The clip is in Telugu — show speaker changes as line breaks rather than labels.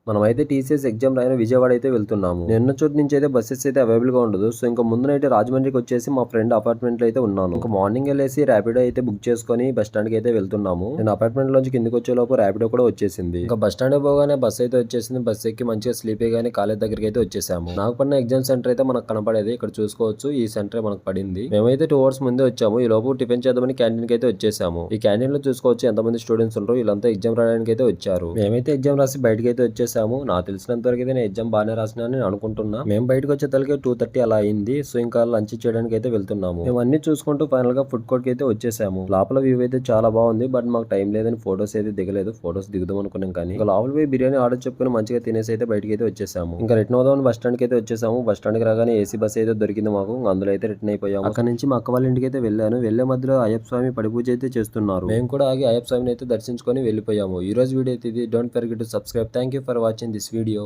మనమైతే టీసీఎస్ ఎగ్జామ్ రాయన విజయవాడ అయితే వెళ్తున్నాము. నిన్న చోటు నుంచి అయితే బస్సెస్ అయితే అవైలబుల్ గా ఉండదు. సో ఇంకా ముందు నైతే రాజమండ్రికి వచ్చేసి మా ఫ్రెండ్ అపార్ట్మెంట్ లో అయితే ఉన్నాను. ఇంకా మార్నింగ్ వెళ్ళేసి ర్యాపిడో అయితే బుక్ చేసుకుని బస్ స్టాండ్ కి అయితే వెళ్తున్నాము. నేను అపార్ట్మెంట్ లోంచి కిందికి వచ్చే లోపు ర్యాపిడో కూడా వచ్చేసింది. ఇంకా బస్ స్టాండ్ పోగానే బస్ అయితే వచ్చేసింది. బస్ ఎక్కి మంచిగా స్లీపీ గానీ కాలేజ్ దగ్గరికి అయితే వచ్చేసాము. నాకు పడిన ఎగ్జామ్ సెంటర్ అయితే మనకు కనపడేది. ఇక్కడ చూసుకోవచ్చు ఈ సెంటర్ మనకు పడింది. మేమైతే 2 hours ముందే వచ్చాము. ఈ లోపు టిఫిన్ చేద్దామని క్యాంటీన్ కి అయితే వచ్చేసాము. ఈ క్యాంటీన్ లో చూసుకోవచ్చు ఎంతమంది స్టూడెంట్స్ ఉంటారు. వీళ్ళంతా ఎగ్జామ్ రాయడానికి అయితే వచ్చారు. మేమైతే ఎగ్జామ్ రాసి బయటకి అయితే వచ్చేసాము. నాకు తెలిసినంత వరకు అయితే నేను ఎగ్జామ్ బాగానే రాసిన నేను అనుకుంటున్నా. మేము బయటకు వచ్చే తలకి 2:30 అలా అయింది. సో ఇంకా లంచ్ చేయడానికి అయితే వెళ్తున్నాము. మేము అన్ని చూసుకుంటూ ఫైనల్ గా ఫుడ్ కోర్ట్ కి అయితే వచ్చేసాము. లోపల వ్యూ అయితే చాలా బాగుంది. బట్ మాకు టైం లేదని ఫోటోస్ అయితే దిగలేదు. ఫోటోస్ దిగుదాం అనుకున్నాం కానీ ఇంకా లోపల పోయి బిర్యానీ ఆర్డర్ చెప్పుకుని మంచిగా తినేసి అయితే బయటకి అయితే వచ్చేసాము. ఇంకా రిటర్న్ అవుదామని బస్ స్టాండ్ కి అయితే వచ్చేసాము. బస్ స్టాండ్ కి రాగానే ఏసీ బస్ అయితే దొరికింది మాకు. అందులో అయితే రిటర్న్ అయిపోయాము. అక్కడ నుంచి మా అక్క వాళ్ళ ఇంటికి అయితే వెళ్ళాను. వెళ్లే మధ్యలో అయ్యప్ప స్వామి పడి పూజ అయితే చేస్తున్నారు. మేము కూడా ఆగి అయ్యప్ప స్వామిని అయితే దర్శించుకొని వెళ్ళిపోయాము. ఈ రోజు వీడియో అయితే ఇది. Don't forget to subscribe. Thank you for watching this video.